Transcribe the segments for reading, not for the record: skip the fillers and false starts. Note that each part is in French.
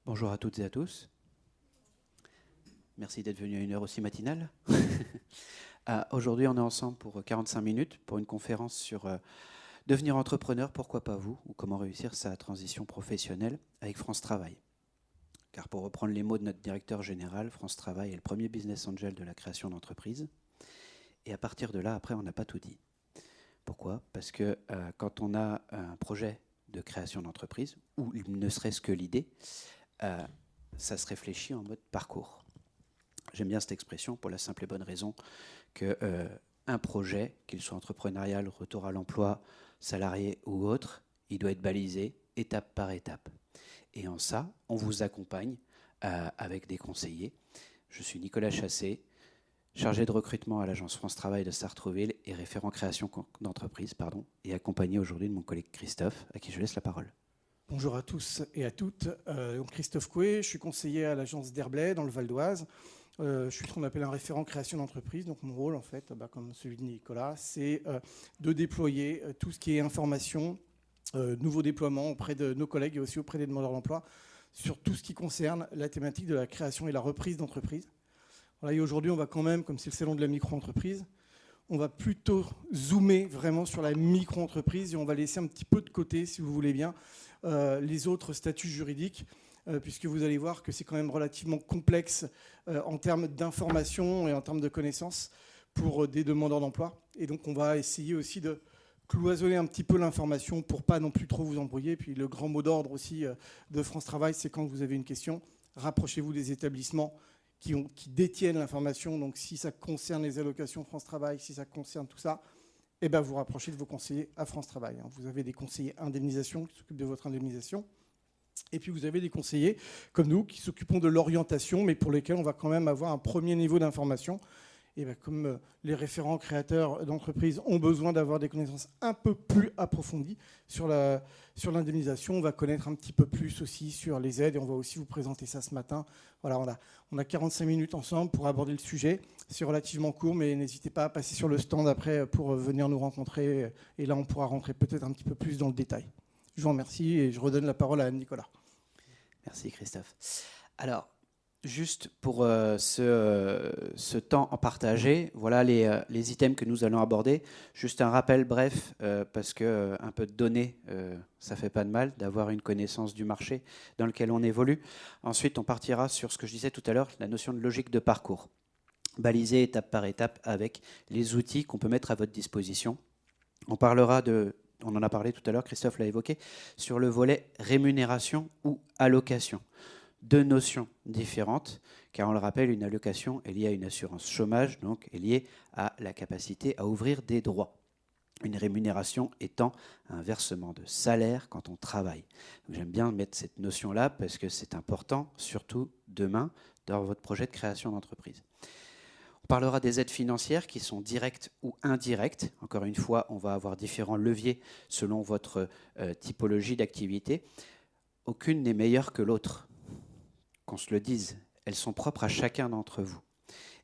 Bonjour à toutes et à tous. Merci d'être venu à une heure aussi matinale. Aujourd'hui, on est ensemble pour 45 minutes pour une conférence sur devenir entrepreneur, pourquoi pas vous, ou comment réussir sa transition professionnelle avec France Travail. Car pour reprendre les mots de notre directeur général, France Travail est le premier business angel de la création d'entreprise. Et à partir de là, après, on n'a pas tout dit. Pourquoi ? Parce que quand on a un projet de création d'entreprise, ou ne serait-ce que l'idée, ça se réfléchit en mode parcours. J'aime bien cette expression pour la simple et bonne raison qu'un projet, qu'il soit entrepreneurial, retour à l'emploi, salarié ou autre, il doit être balisé étape par étape. Et en ça, on vous accompagne avec des conseillers. Je suis Nicolas Chassé, chargé de recrutement à l'agence France Travail de Sartrouville et référent création d'entreprise, et accompagné aujourd'hui de mon collègue Christophe, à qui je laisse la parole. Bonjour à tous et à toutes. Christophe Coué, je suis conseiller à l'agence d'Herblay dans le Val d'Oise. Je suis ce qu'on appelle un référent création d'entreprise. Donc mon rôle, en fait, comme celui de Nicolas, c'est de déployer tout ce qui est information, nouveaux déploiements auprès de nos collègues et aussi auprès des demandeurs d'emploi sur tout ce qui concerne la thématique de la création et la reprise d'entreprise. Voilà, et aujourd'hui, on va quand même, comme c'est le salon de la micro-entreprise, on va plutôt zoomer vraiment sur la micro-entreprise et on va laisser un petit peu de côté, si vous voulez bien, les autres statuts juridiques, puisque vous allez voir que c'est quand même relativement complexe en termes d'information et en termes de connaissances pour des demandeurs d'emploi. Et donc, on va essayer aussi de cloisonner un petit peu l'information pour pas non plus trop vous embrouiller. Puis le grand mot d'ordre aussi de France Travail, c'est quand vous avez une question, rapprochez-vous des établissements qui détiennent l'information. Donc, si ça concerne les allocations France Travail, si ça concerne tout ça, eh ben, vous rapprochez de vos conseillers à France Travail. Vous avez des conseillers indemnisation qui s'occupent de votre indemnisation. Et puis, vous avez des conseillers comme nous qui s'occupent de l'orientation, mais pour lesquels on va quand même avoir un premier niveau d'information. Et bien, comme les référents créateurs d'entreprises ont besoin d'avoir des connaissances un peu plus approfondies sur l'indemnisation, on va connaître un petit peu plus aussi sur les aides et on va aussi vous présenter ça ce matin. Voilà, on a 45 minutes ensemble pour aborder le sujet. C'est relativement court, mais n'hésitez pas à passer sur le stand après pour venir nous rencontrer. Et là, on pourra rentrer peut-être un petit peu plus dans le détail. Je vous remercie et je redonne la parole à Nicolas. Merci Christophe. Alors, juste pour ce temps en partagé, voilà les items que nous allons aborder. Juste un rappel bref, parce que un peu de données, ça ne fait pas de mal d'avoir une connaissance du marché dans lequel on évolue. Ensuite, on partira sur ce que je disais tout à l'heure, la notion de logique de parcours. Baliser étape par étape avec les outils qu'on peut mettre à votre disposition. On parlera on en a parlé tout à l'heure, Christophe l'a évoqué, sur le volet rémunération ou allocation. Deux notions différentes, car on le rappelle, une allocation est liée à une assurance chômage, donc est liée à la capacité à ouvrir des droits. Une rémunération étant un versement de salaire quand on travaille. Donc j'aime bien mettre cette notion-là parce que c'est important, surtout demain, dans votre projet de création d'entreprise. On parlera des aides financières qui sont directes ou indirectes. Encore une fois, on va avoir différents leviers selon votre typologie d'activité. Aucune n'est meilleure que l'autre. Qu'on se le dise, elles sont propres à chacun d'entre vous.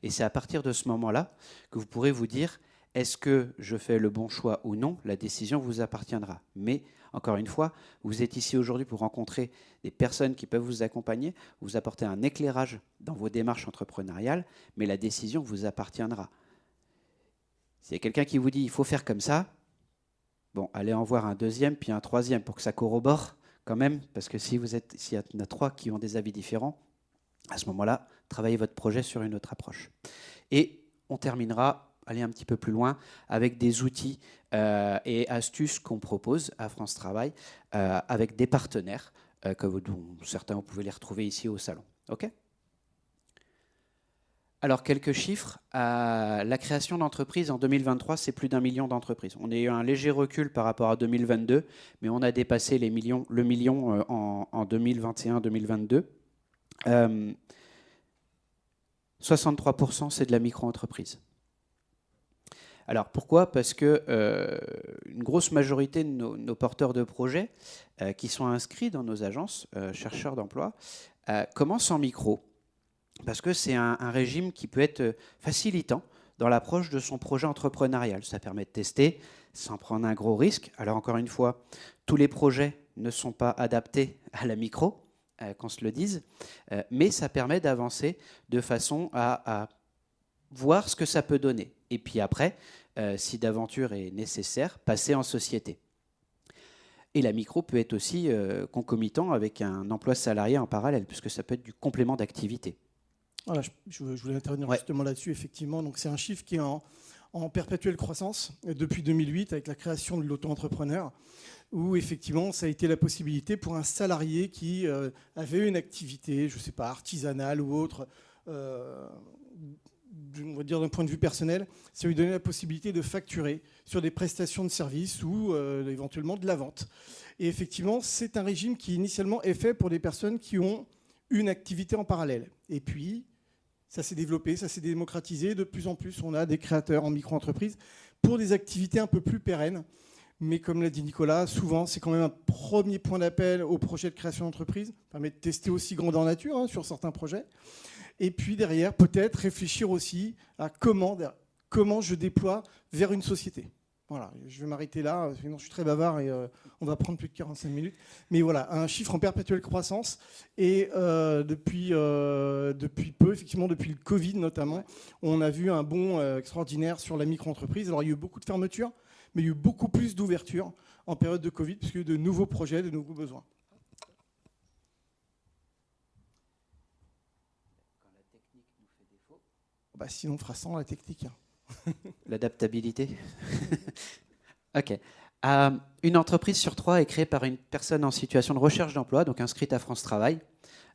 Et c'est à partir de ce moment-là que vous pourrez vous dire, est-ce que je fais le bon choix ou non ? La décision vous appartiendra. Mais, encore une fois, vous êtes ici aujourd'hui pour rencontrer des personnes qui peuvent vous accompagner, vous apporter un éclairage dans vos démarches entrepreneuriales, mais la décision vous appartiendra. S'il y a quelqu'un qui vous dit, il faut faire comme ça, bon, allez en voir un deuxième, puis un troisième pour que ça corrobore quand même, parce que s'il y en a trois qui ont des avis différents, à ce moment-là, travaillez votre projet sur une autre approche. Et on terminera, aller un petit peu plus loin, avec des outils et astuces qu'on propose à France Travail, avec des partenaires, dont certains, vous pouvez les retrouver ici au salon. OK ? Alors, quelques chiffres. La création d'entreprises en 2023, c'est plus d'1 million d'entreprises. On a eu un léger recul par rapport à 2022, mais on a dépassé le million en 2021-2022. 63%, c'est de la micro-entreprise. Alors, pourquoi ? Parce que une grosse majorité de nos porteurs de projets qui sont inscrits dans nos agences, chercheurs d'emploi, commencent en micro. Parce que c'est un régime qui peut être facilitant dans l'approche de son projet entrepreneurial. Ça permet de tester sans prendre un gros risque. Alors encore une fois, tous les projets ne sont pas adaptés à la micro. qu'on se le dise, mais ça permet d'avancer de façon à voir ce que ça peut donner. Et puis après, si d'aventure est nécessaire, passer en société. Et la micro peut être aussi concomitant avec un emploi salarié en parallèle, puisque ça peut être du complément d'activité. Voilà, je voulais intervenir justement là-dessus, effectivement. Donc, c'est un chiffre qui est en perpétuelle croissance depuis 2008 avec la création de l'auto-entrepreneur, où effectivement, ça a été la possibilité pour un salarié qui avait une activité, je ne sais pas, artisanale ou autre, on va dire d'un point de vue personnel, ça lui donnait la possibilité de facturer sur des prestations de services ou éventuellement de la vente. Et effectivement, c'est un régime qui initialement est fait pour des personnes qui ont une activité en parallèle. Et puis, ça s'est développé, ça s'est démocratisé. De plus en plus, on a des créateurs en micro-entreprise pour des activités un peu plus pérennes. Mais comme l'a dit Nicolas, souvent, c'est quand même un premier point d'appel au projet de création d'entreprise. Ça permet de tester aussi grandeur nature sur certains projets. Et puis derrière, peut-être réfléchir aussi à comment je déploie vers une société. Voilà, je vais m'arrêter là, sinon je suis très bavard et on va prendre plus de 45 minutes. Mais voilà, un chiffre en perpétuelle croissance. Et depuis peu, effectivement, depuis le Covid notamment, on a vu un bond extraordinaire sur la micro-entreprise. Alors il y a eu beaucoup de fermetures, mais il y a eu beaucoup plus d'ouvertures en période de Covid, puisqu'il y a eu de nouveaux projets, de nouveaux besoins. Bah, sinon, on fera sans la technique. L'adaptabilité. OK. Une entreprise sur 3 est créée par une personne en situation de recherche d'emploi, donc inscrite à France Travail.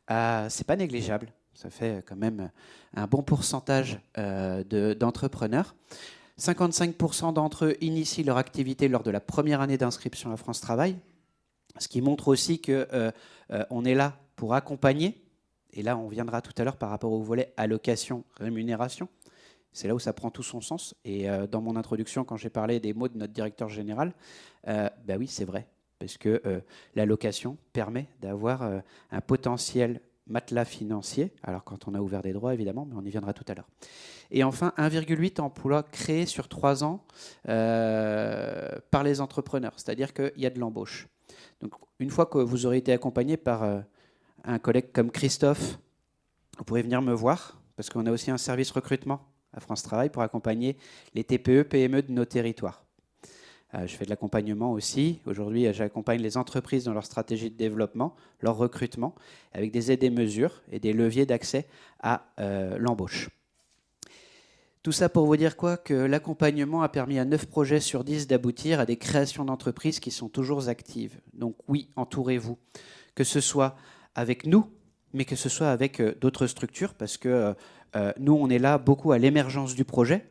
C'est pas négligeable. Ça fait quand même un bon pourcentage d'entrepreneurs. 55% d'entre eux initient leur activité lors de la première année d'inscription à France Travail, ce qui montre aussi qu'on est là pour accompagner. Et là, on viendra tout à l'heure par rapport au volet allocation, rémunération. C'est là où ça prend tout son sens. Et dans mon introduction, quand j'ai parlé des mots de notre directeur général, oui, c'est vrai. Parce que l'allocation permet d'avoir un potentiel matelas financier. Alors, quand on a ouvert des droits, évidemment, mais on y viendra tout à l'heure. Et enfin, 1,8 emplois créés sur 3 ans par les entrepreneurs. C'est-à-dire qu'il y a de l'embauche. Donc, une fois que vous aurez été accompagné par un collègue comme Christophe, vous pourrez venir me voir, parce qu'on a aussi un service recrutement à France Travail pour accompagner les TPE, PME de nos territoires. Je fais de l'accompagnement aussi. Aujourd'hui, j'accompagne les entreprises dans leur stratégie de développement, leur recrutement, avec des aides et mesures et des leviers d'accès à l'embauche. Tout ça pour vous dire quoi? Que l'accompagnement a permis à 9 projets sur 10 d'aboutir à des créations d'entreprises qui sont toujours actives. Donc oui, entourez-vous. Que ce soit avec nous, mais que ce soit avec d'autres structures, parce que nous, on est là beaucoup à l'émergence du projet.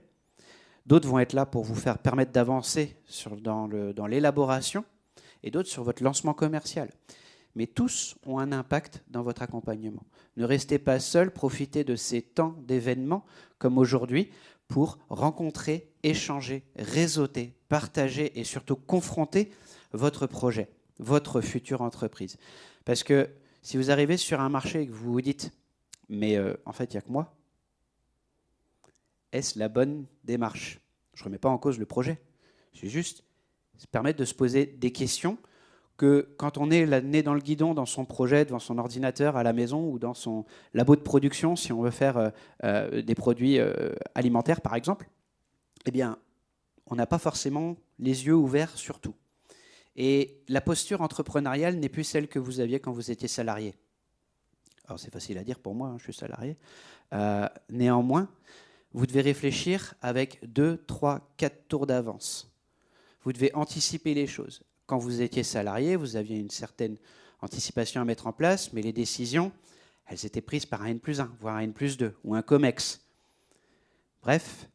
D'autres vont être là pour vous permettre d'avancer dans l'élaboration, et d'autres sur votre lancement commercial. Mais tous ont un impact dans votre accompagnement. Ne restez pas seul, profitez de ces temps d'événements, comme aujourd'hui, pour rencontrer, échanger, réseauter, partager et surtout confronter votre projet, votre future entreprise. Parce que si vous arrivez sur un marché et que vous vous dites « mais en fait, il n'y a que moi », est-ce la bonne démarche? Je ne remets pas en cause le projet. C'est juste se permettre de se poser des questions que quand on est le nez dans le guidon dans son projet, devant son ordinateur à la maison ou dans son labo de production, si on veut faire des produits alimentaires par exemple, eh bien, on n'a pas forcément les yeux ouverts sur tout. Et la posture entrepreneuriale n'est plus celle que vous aviez quand vous étiez salarié. Alors c'est facile à dire pour moi, je suis salarié. Néanmoins, vous devez réfléchir avec 2, 3, 4 tours d'avance. Vous devez anticiper les choses. Quand vous étiez salarié, vous aviez une certaine anticipation à mettre en place, mais les décisions, elles étaient prises par un N+1, voire un N+2, ou un COMEX. Bref,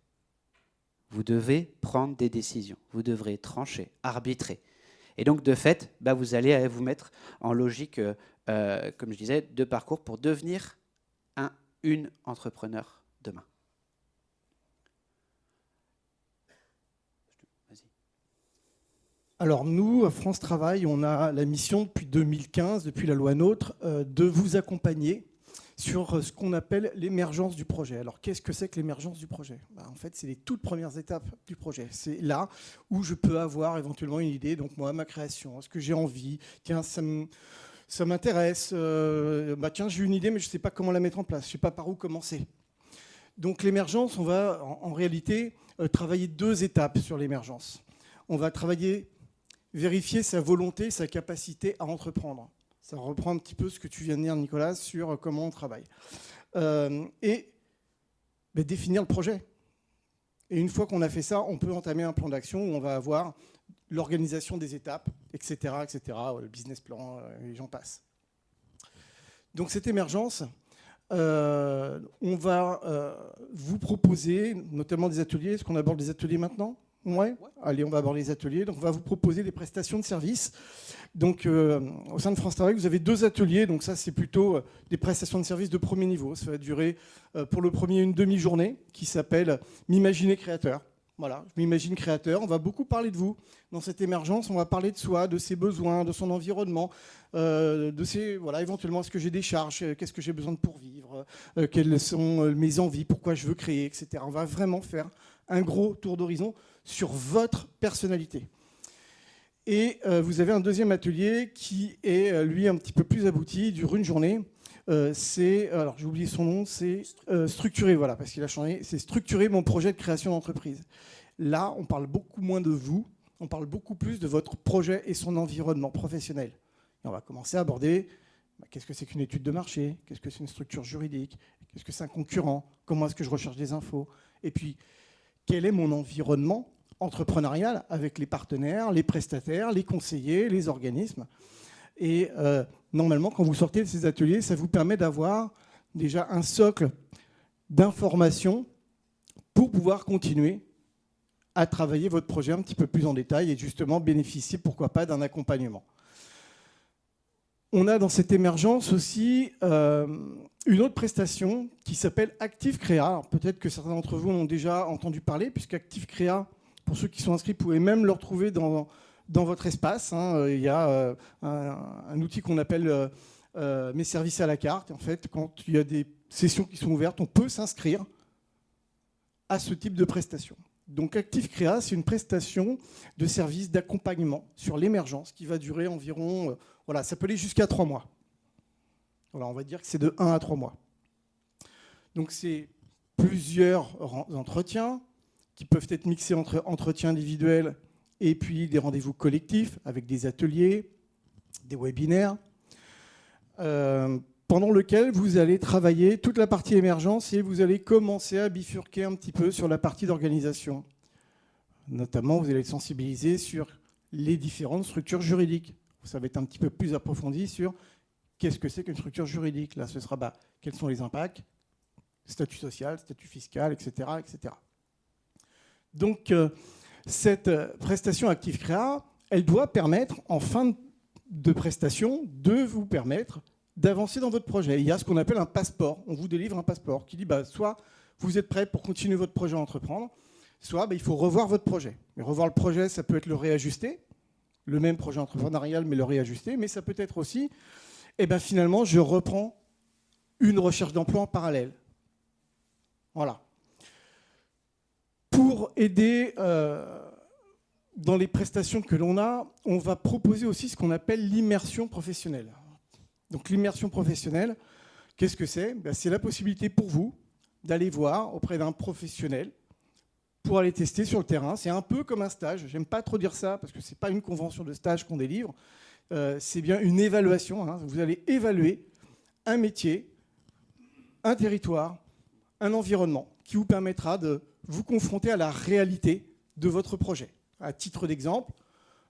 vous devez prendre des décisions. Vous devrez trancher, arbitrer. Et donc, de fait, vous allez vous mettre en logique, comme je disais, de parcours pour devenir une entrepreneur demain. Alors nous, à France Travail, on a la mission depuis 2015, depuis la loi NOTRe, de vous accompagner sur ce qu'on appelle l'émergence du projet. Alors qu'est-ce que c'est que l'émergence du projet? En fait, c'est les toutes premières étapes du projet. C'est là où je peux avoir éventuellement une idée, donc moi, ma création, ce que j'ai envie, tiens, ça m'intéresse, tiens, j'ai une idée, mais je ne sais pas comment la mettre en place, je ne sais pas par où commencer. Donc l'émergence, on va en réalité travailler 2 étapes sur l'émergence. On va travailler, vérifier sa volonté, sa capacité à entreprendre. Ça reprend un petit peu ce que tu viens de dire, Nicolas, sur comment on travaille. Et définir le projet. Et une fois qu'on a fait ça, on peut entamer un plan d'action où on va avoir l'organisation des étapes, etc., le business plan, et j'en passe. Donc cette émergence, on va vous proposer notamment des ateliers. Est-ce qu'on aborde les ateliers maintenant ? Ouais. Allez, on va aborder les ateliers. Donc on va vous proposer des prestations de services. Donc au sein de France Travail, vous avez 2 ateliers. Donc ça, c'est plutôt des prestations de services de premier niveau. Ça va durer pour le premier une demi-journée qui s'appelle M'imaginer créateur. Voilà, je m'imagine créateur. On va beaucoup parler de vous dans cette émergence. On va parler de soi, de ses besoins, de son environnement, de ses, éventuellement, est-ce que j'ai des charges, qu'est-ce que j'ai besoin de pour vivre, quelles sont mes envies, pourquoi je veux créer, etc. On va vraiment faire un gros tour d'horizon sur votre personnalité. Et vous avez un deuxième atelier qui est, lui, un petit peu plus abouti, dure une journée. Alors j'ai oublié son nom, c'est structurer, voilà, parce qu'il a changé, c'est structurer mon projet de création d'entreprise. Là, on parle beaucoup moins de vous, on parle beaucoup plus de votre projet et son environnement professionnel. Et on va commencer à aborder qu'est-ce que c'est qu'une étude de marché, qu'est-ce que c'est une structure juridique, qu'est-ce que c'est un concurrent, comment est-ce que je recherche des infos, et puis quel est mon environnement entrepreneurial avec les partenaires, les prestataires, les conseillers, les organismes. Et normalement, quand vous sortez de ces ateliers, ça vous permet d'avoir déjà un socle d'informations pour pouvoir continuer à travailler votre projet un petit peu plus en détail et justement bénéficier, pourquoi pas, d'un accompagnement. On a dans cette émergence aussi une autre prestation qui s'appelle Active Créa. Peut-être que certains d'entre vous en ont déjà entendu parler, puisque Active Créa, pour ceux qui sont inscrits, vous pouvez même le retrouver dans votre espace. Il y a un outil qu'on appelle Mes services à la carte. En fait, quand il y a des sessions qui sont ouvertes, on peut s'inscrire à ce type de prestation. Donc Active Créa, c'est une prestation de service d'accompagnement sur l'émergence qui va durer environ, ça peut aller jusqu'à 3 mois. Voilà, on va dire que c'est de 1 à 3 mois. Donc c'est plusieurs entretiens qui peuvent être mixés entre entretiens individuels et puis des rendez-vous collectifs avec des ateliers, des webinaires, pendant lequel vous allez travailler toute la partie émergence et vous allez commencer à bifurquer un petit peu sur la partie d'organisation. Notamment, vous allez être sensibilisé sur les différentes structures juridiques. Ça va être un petit peu plus approfondi sur qu'est-ce que c'est qu'une structure juridique. Là, ce sera quels sont les impacts, statut social, statut fiscal, etc. etc. Donc, cette prestation Active Créa, elle doit permettre, en fin de prestation, de vous permettre d'avancer dans votre projet. Il y a ce qu'on appelle un passeport. On vous délivre un passeport qui dit soit vous êtes prêt pour continuer votre projet à entreprendre, soit il faut revoir votre projet. Mais revoir le projet, ça peut être le réajuster, le même projet entrepreneurial, mais le réajuster, mais ça peut être aussi, finalement, je reprends une recherche d'emploi en parallèle. Voilà. Pour aider dans les prestations que l'on a, on va proposer aussi ce qu'on appelle l'immersion professionnelle. Donc l'immersion professionnelle, qu'est-ce que c'est ? C'est la possibilité pour vous d'aller voir auprès d'un professionnel pour aller tester sur le terrain. C'est un peu comme un stage. J'aime pas trop dire ça parce que ce n'est pas une convention de stage qu'on délivre. C'est bien une évaluation. Vous allez évaluer un métier, un territoire, un environnement qui vous permettra de vous confronter à la réalité de votre projet. À titre d'exemple,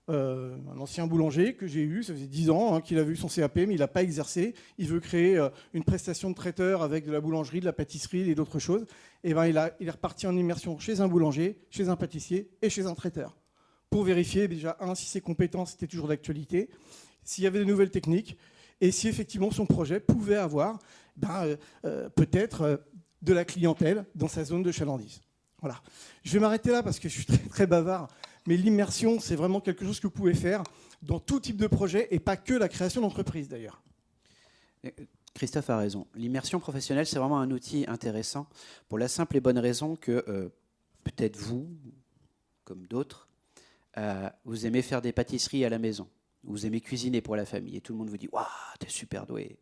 un ancien boulanger que j'ai eu, ça faisait 10 ans qu'il avait eu son CAP, mais il n'a pas exercé. Il veut créer une prestation de traiteur avec de la boulangerie, de la pâtisserie et d'autres choses. Et il est reparti en immersion chez un boulanger, chez un pâtissier et chez un traiteur pour vérifier déjà, si ses compétences étaient toujours d'actualité, s'il y avait de nouvelles techniques et si effectivement son projet pouvait avoir peut-être de la clientèle dans sa zone de chalandise. Voilà. Je vais m'arrêter là parce que je suis très, très bavard. Mais l'immersion, c'est vraiment quelque chose que vous pouvez faire dans tout type de projet et pas que la création d'entreprise d'ailleurs. Christophe a raison. L'immersion professionnelle, c'est vraiment un outil intéressant pour la simple et bonne raison que peut-être vous, comme d'autres, vous aimez faire des pâtisseries à la maison. Vous aimez cuisiner pour la famille et tout le monde vous dit « Waouh, t'es super doué,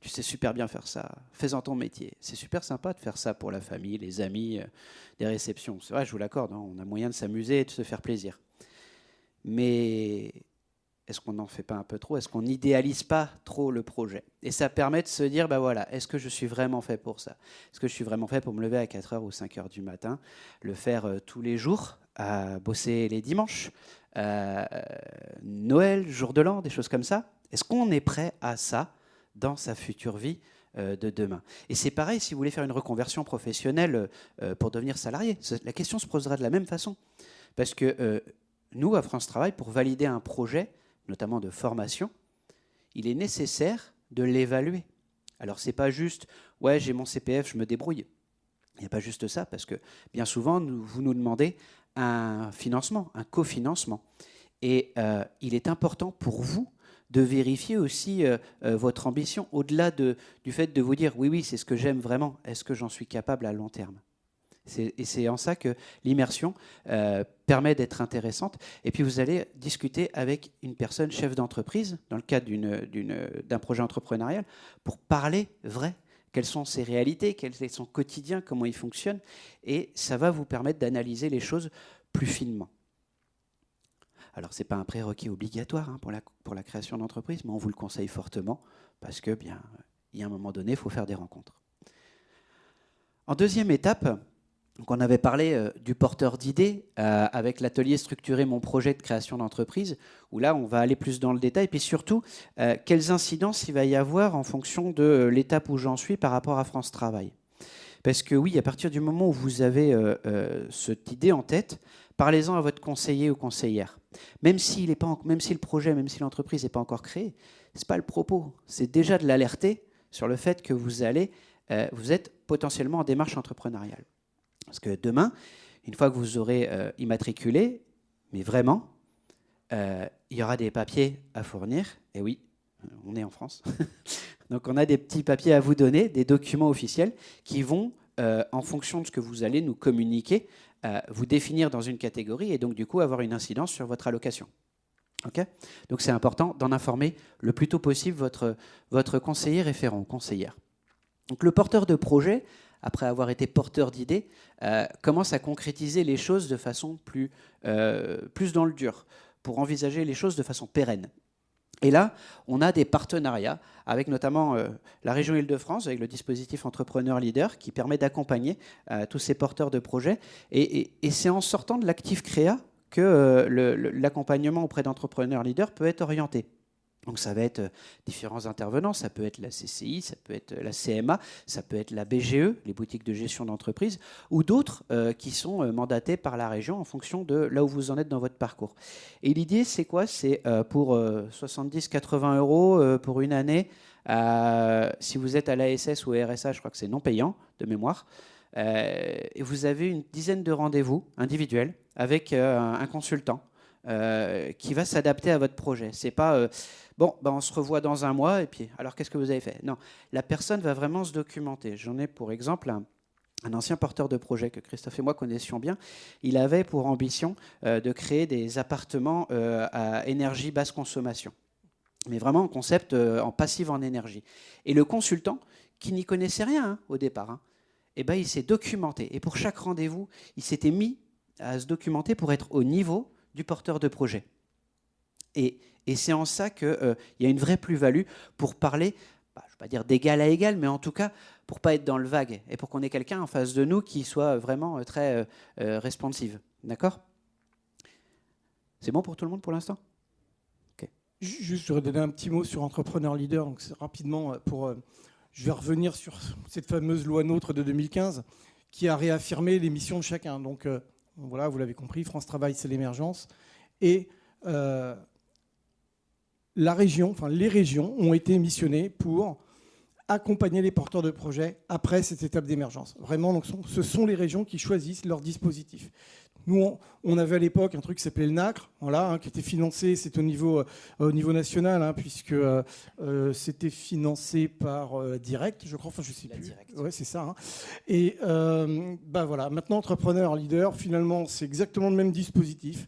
tu sais super bien faire ça, fais-en ton métier. » C'est super sympa de faire ça pour la famille, les amis, des réceptions. C'est vrai, je vous l'accorde, hein, on a moyen de s'amuser et de se faire plaisir. Mais est-ce qu'on n'en fait pas un peu trop? Est-ce qu'on n'idéalise pas trop le projet? Et ça permet de se dire, voilà, est-ce que je suis vraiment fait pour ça? Est-ce que je suis vraiment fait pour me lever à 4h ou 5h du matin, le faire tous les jours, à bosser les dimanches, Noël, jour de l'an, des choses comme ça? Est-ce qu'on est prêt à ça dans sa future vie de demain? Et c'est pareil si vous voulez faire une reconversion professionnelle pour devenir salarié. La question se posera de la même façon. Parce que nous, à France Travail, pour valider un projet, notamment de formation, il est nécessaire de l'évaluer. Alors, ce n'est pas juste « ouais, j'ai mon CPF, je me débrouille ». Il n'y a pas juste ça, parce que bien souvent, vous nous demandez un financement, un cofinancement. Et il est important pour vous de vérifier aussi votre ambition, au-delà du fait de vous dire « oui, c'est ce que j'aime vraiment, est-ce que j'en suis capable à long terme ?» Et c'est en ça que l'immersion permet d'être intéressante. Et puis vous allez discuter avec une personne chef d'entreprise, dans le cadre d'un projet entrepreneurial, pour parler vrai. Quelles sont ses réalités, quel est son quotidien, comment il fonctionne. Et ça va vous permettre d'analyser les choses plus finement. Alors, ce n'est pas un prérequis obligatoire hein, pour la création d'entreprise, mais on vous le conseille fortement, parce que, bien, il y a un moment donné, il faut faire des rencontres. En deuxième étape, donc on avait parlé du porteur d'idées avec l'atelier Structurer mon projet de création d'entreprise, où là, on va aller plus dans le détail, puis surtout, quelles incidences il va y avoir en fonction de l'étape où j'en suis par rapport à France Travail. Parce que oui, à partir du moment où vous avez cette idée en tête, parlez-en à votre conseiller ou conseillère. Même si le projet, même si l'entreprise n'est pas encore créée, ce n'est pas le propos. C'est déjà de l'alerter sur le fait que vous êtes potentiellement en démarche entrepreneuriale. Parce que demain, une fois que vous aurez immatriculé, mais vraiment, il y aura des papiers à fournir. Et oui, on est en France. Donc on a des petits papiers à vous donner, des documents officiels qui vont, en fonction de ce que vous allez nous communiquer, vous définir dans une catégorie et donc du coup avoir une incidence sur votre allocation. Okay ? Donc c'est important d'en informer le plus tôt possible votre conseiller référent ou conseillère. Donc le porteur de projet, après avoir été porteur d'idées, commence à concrétiser les choses de façon plus dans le dur, pour envisager les choses de façon pérenne. Et là, on a des partenariats avec notamment la région Île-de-France, avec le dispositif Entrepreneur Leader, qui permet d'accompagner tous ces porteurs de projets. Et c'est en sortant de l'actif créa que l'accompagnement auprès d'entrepreneurs leaders peut être orienté. Donc ça va être différents intervenants, ça peut être la CCI, ça peut être la CMA, ça peut être la BGE, les boutiques de gestion d'entreprise, ou d'autres qui sont mandatés par la région en fonction de là où vous en êtes dans votre parcours. Et l'idée, c'est quoi? C'est pour 70-80 € pour une année, si vous êtes à l'ASS ou au RSA, je crois que c'est non payant, de mémoire, et vous avez une dizaine de rendez-vous individuels avec un consultant qui va s'adapter à votre projet. C'est pas on se revoit dans un mois et puis alors qu'est-ce que vous avez fait? Non, la personne va vraiment se documenter. J'en ai pour exemple un ancien porteur de projet que Christophe et moi connaissions bien. Il avait pour ambition de créer des appartements à énergie basse consommation, mais vraiment un concept en passive en énergie. Et le consultant, qui n'y connaissait rien au départ, il s'est documenté. Et pour chaque rendez-vous, il s'était mis à se documenter pour être au niveau du porteur de projet. Et c'est en ça qu'il y a une vraie plus-value pour parler, je ne vais pas dire d'égal à égal, mais en tout cas pour ne pas être dans le vague et pour qu'on ait quelqu'un en face de nous qui soit vraiment très responsive. D'accord? C'est bon pour tout le monde pour l'instant? Okay. Juste, je voudrais donner un petit mot sur Entrepreneur Leader. Donc, rapidement, je vais revenir sur cette fameuse loi NOTRe de 2015 qui a réaffirmé les missions de chacun. Donc, voilà, vous l'avez compris, France Travail, c'est l'émergence. Et les régions ont été missionnées pour accompagner les porteurs de projets après cette étape d'émergence. Vraiment, donc, ce sont les régions qui choisissent leur dispositif. Nous, on avait à l'époque un truc qui s'appelait le NACRE, voilà, qui était financé, c'est au niveau national, puisque c'était financé par Direct, je crois, enfin je ne sais plus. Ouais, c'est ça. Et voilà, maintenant Entrepreneur Leader, finalement, c'est exactement le même dispositif,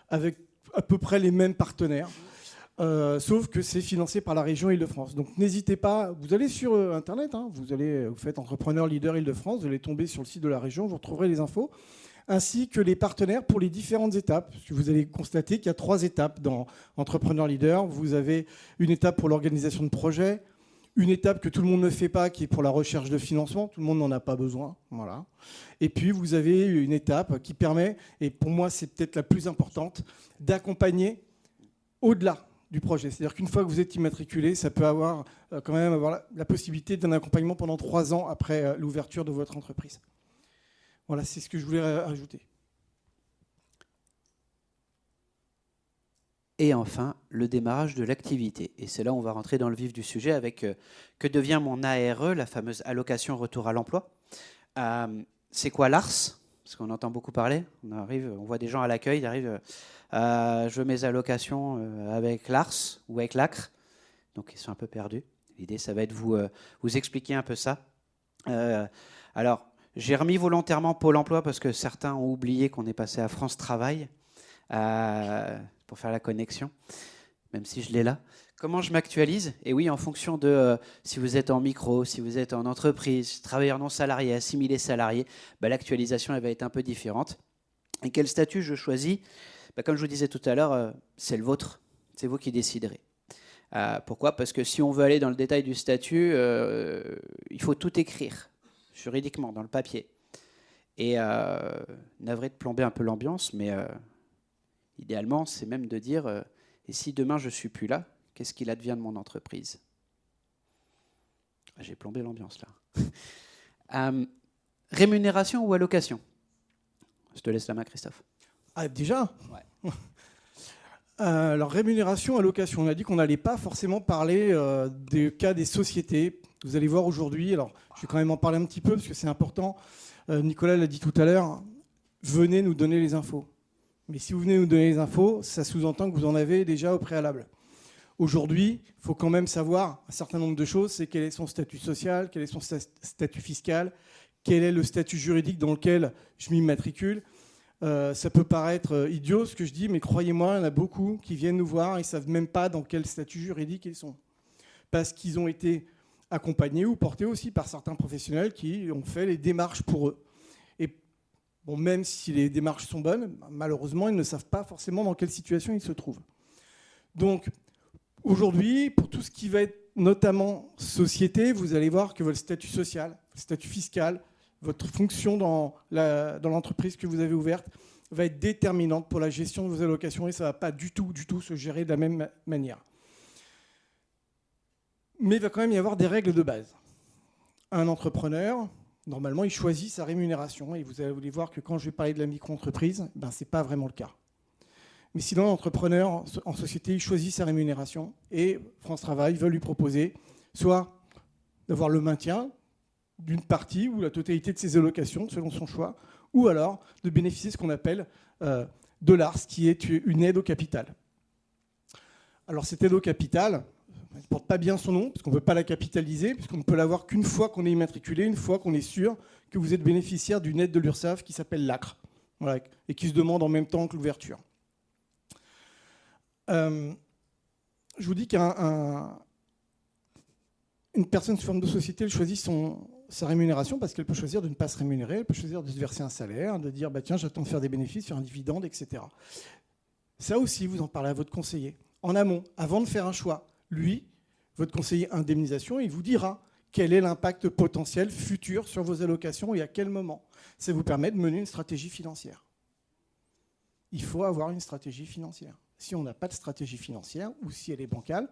avec à peu près les mêmes partenaires. sauf que c'est financé par la région Île-de-France. Donc n'hésitez pas, vous allez sur Internet, hein, vous faites entrepreneur leader Île-de-France, vous allez tomber sur le site de la région, vous retrouverez les infos, ainsi que les partenaires pour les différentes étapes. Vous allez constater qu'il y a 3 étapes dans Entrepreneur Leader. Vous avez une étape pour l'organisation de projet, une étape que tout le monde ne fait pas, qui est pour la recherche de financement. Tout le monde n'en a pas besoin. Voilà. Et puis, vous avez une étape qui permet, et pour moi, c'est peut-être la plus importante, d'accompagner au-delà du projet. C'est-à-dire qu'une fois que vous êtes immatriculé, ça peut avoir quand même avoir la possibilité d'un accompagnement pendant 3 ans après l'ouverture de votre entreprise. Voilà, c'est ce que je voulais ajouter. Et enfin, le démarrage de l'activité. Et c'est là où on va rentrer dans le vif du sujet avec que devient mon ARE, la fameuse allocation retour à l'emploi. C'est quoi l'ARS? Parce qu'on entend beaucoup parler. On voit des gens à l'accueil, ils arrivent, je veux mes allocations avec l'ARS ou avec l'ACRE. Donc ils sont un peu perdus. L'idée, ça va être vous expliquer un peu ça. Alors, j'ai remis volontairement Pôle emploi parce que certains ont oublié qu'on est passé à France Travail pour faire la connexion, même si je l'ai là. Comment je m'actualise? Et oui, en fonction de si vous êtes en micro, si vous êtes en entreprise, travailleur non salarié, assimilé salarié, l'actualisation elle va être un peu différente. Et quel statut je choisis? Comme je vous disais tout à l'heure, c'est le vôtre. C'est vous qui déciderez. Pourquoi? Parce que si on veut aller dans le détail du statut, il faut tout écrire juridiquement dans le papier. Et navré de plomber un peu l'ambiance, mais idéalement, c'est même de dire et si demain je ne suis plus là, qu'est-ce qu'il advient de mon entreprise? J'ai plombé l'ambiance là. Rémunération ou allocation? Je te laisse la main, Christophe. Ah, déjà? Ouais. Alors, rémunération, allocation. On a dit qu'on n'allait pas forcément parler des cas des sociétés. Vous allez voir aujourd'hui, alors je vais quand même en parler un petit peu parce que c'est important. Nicolas l'a dit tout à l'heure, venez nous donner les infos. Mais si vous venez nous donner les infos, ça sous-entend que vous en avez déjà au préalable. Aujourd'hui, il faut quand même savoir un certain nombre de choses. C'est quel est son statut social, quel est son statut fiscal, quel est le statut juridique dans lequel je m'immatricule. Ça peut paraître idiot ce que je dis, mais croyez-moi, il y en a beaucoup qui viennent nous voir et ne savent même pas dans quel statut juridique ils sont. Parce qu'ils ont été accompagnés ou portés aussi par certains professionnels qui ont fait les démarches pour eux. Et bon, même si les démarches sont bonnes, malheureusement, ils ne savent pas forcément dans quelle situation ils se trouvent. Donc, aujourd'hui, pour tout ce qui va être notamment société, vous allez voir que votre statut social, votre statut fiscal, votre fonction dans l'entreprise que vous avez ouverte va être déterminante pour la gestion de vos allocations et ça ne va pas du tout se gérer de la même manière. Mais il va quand même y avoir des règles de base. Un entrepreneur, normalement, il choisit sa rémunération. Et vous allez voir que quand je vais parler de la micro-entreprise, ce n'est pas vraiment le cas. Mais sinon, l'entrepreneur en société, il choisit sa rémunération. Et France Travail veut lui proposer soit d'avoir le maintien d'une partie ou la totalité de ses allocations, selon son choix, ou alors de bénéficier de ce qu'on appelle de l'ARS, qui est une aide au capital. Alors cette aide au capital, elle ne porte pas bien son nom, parce qu'on ne peut pas la capitaliser, puisqu'on ne peut l'avoir qu'une fois qu'on est immatriculé, une fois qu'on est sûr que vous êtes bénéficiaire d'une aide de l'URSSAF qui s'appelle l'ACRE, voilà, et qui se demande en même temps que l'ouverture. Je vous dis qu'une personne sous forme de société, elle choisit sa rémunération parce qu'elle peut choisir de ne pas se rémunérer, elle peut choisir de se verser un salaire, de dire tiens, j'attends de faire des bénéfices sur un dividende, etc. Ça aussi, vous en parlez à votre conseiller. En amont, avant de faire un choix, lui, votre conseiller indemnisation, il vous dira quel est l'impact potentiel futur sur vos allocations et à quel moment. Ça vous permet de mener une stratégie financière. Il faut avoir une stratégie financière. Si on n'a pas de stratégie financière ou si elle est bancale,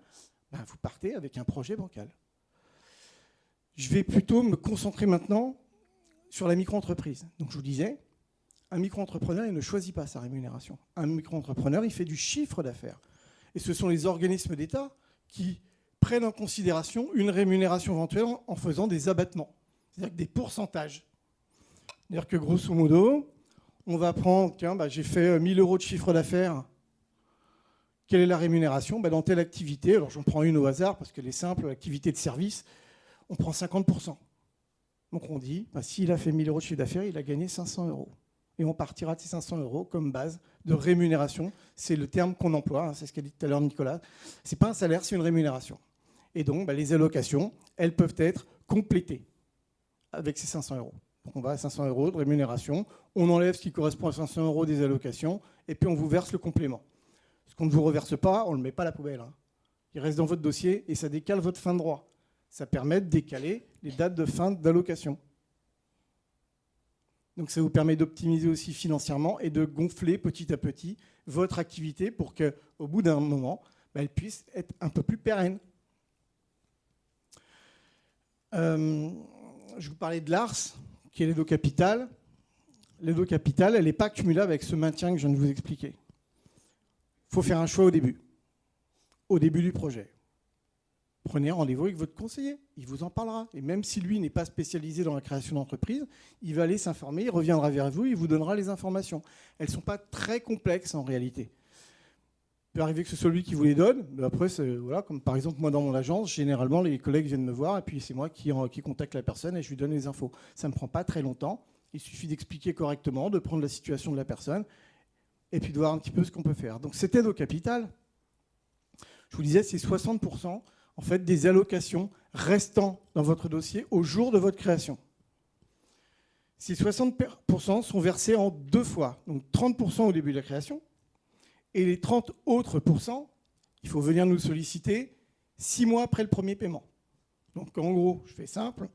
vous partez avec un projet bancal. Je vais plutôt me concentrer maintenant sur la micro-entreprise. Donc je vous disais, un micro-entrepreneur, il ne choisit pas sa rémunération. Un micro-entrepreneur, il fait du chiffre d'affaires. Et ce sont les organismes d'État qui prennent en considération une rémunération éventuelle en faisant des abattements, c'est-à-dire des pourcentages. C'est-à-dire que grosso modo, on va prendre, tiens, j'ai fait 1 000 € de chiffre d'affaires, quelle est la rémunération? Dans telle activité, alors j'en prends une au hasard parce qu'elle est simple, l'activité de service, on prend 50%. Donc on dit, s'il a fait 1 000 € de chiffre d'affaires, il a gagné 500 €. et on partira de ces 500 € comme base de rémunération. C'est le terme qu'on emploie, hein, c'est ce qu'a dit tout à l'heure Nicolas. Ce n'est pas un salaire, c'est une rémunération. Et donc, les allocations, elles peuvent être complétées avec ces 500 €. Donc on va à 500 € de rémunération, on enlève ce qui correspond à 500 € des allocations, et puis on vous verse le complément. Ce qu'on ne vous reverse pas, on ne le met pas à la poubelle, hein. Il reste dans votre dossier et ça décale votre fin de droit. Ça permet de décaler les dates de fin d'allocation. Donc ça vous permet d'optimiser aussi financièrement et de gonfler petit à petit votre activité pour qu'au bout d'un moment, elle puisse être un peu plus pérenne. Je vous parlais de l'ARS, qui est l'aide au capital. L'aide au capital, elle n'est pas cumulable avec ce maintien que je viens de vous expliquer. Il faut faire un choix au début du projet. Prenez rendez-vous avec votre conseiller, il vous en parlera. Et même si lui n'est pas spécialisé dans la création d'entreprise, il va aller s'informer, il reviendra vers vous, il vous donnera les informations. Elles ne sont pas très complexes en réalité. Il peut arriver que ce soit lui qui vous les donne, mais après, voilà, comme par exemple moi dans mon agence, généralement les collègues viennent me voir et puis c'est moi qui contacte la personne et je lui donne les infos. Ça ne me prend pas très longtemps, il suffit d'expliquer correctement, de prendre la situation de la personne et puis de voir un petit peu ce qu'on peut faire. Donc cette aide au capital, je vous disais, c'est 60% en fait, des allocations restant dans votre dossier au jour de votre création. Ces 60% sont versés en 2 fois, donc 30% au début de la création, et les 30 autres pourcents, il faut venir nous solliciter 6 mois après le premier paiement. Donc en gros, je fais simple,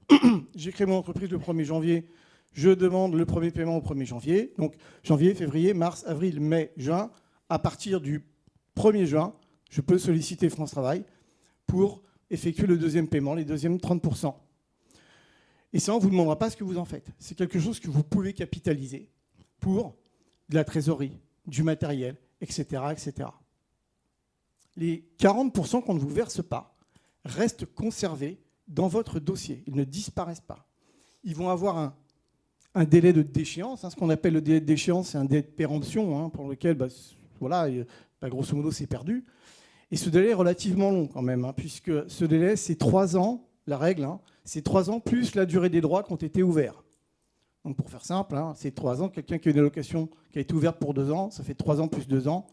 j'ai créé mon entreprise le 1er janvier, je demande le premier paiement au 1er janvier, donc janvier, février, mars, avril, mai, juin, à partir du 1er juin, je peux solliciter France Travail pour effectuer le deuxième paiement, les deuxièmes 30%. Et ça, on ne vous demandera pas ce que vous en faites. C'est quelque chose que vous pouvez capitaliser pour de la trésorerie, du matériel, etc., etc. Les 40% qu'on ne vous verse pas restent conservés dans votre dossier. Ils ne disparaissent pas. Ils vont avoir un délai de déchéance. Ce qu'on appelle le délai de déchéance, c'est un délai de péremption, pour lequel, grosso modo, c'est perdu. Et ce délai est relativement long quand même, puisque ce délai, c'est 3 ans, la règle, c'est 3 ans plus la durée des droits qui ont été ouverts. Donc pour faire simple, c'est 3 ans. Quelqu'un qui a une allocation qui a été ouverte pour 2 ans, ça fait 3 ans plus 2 ans,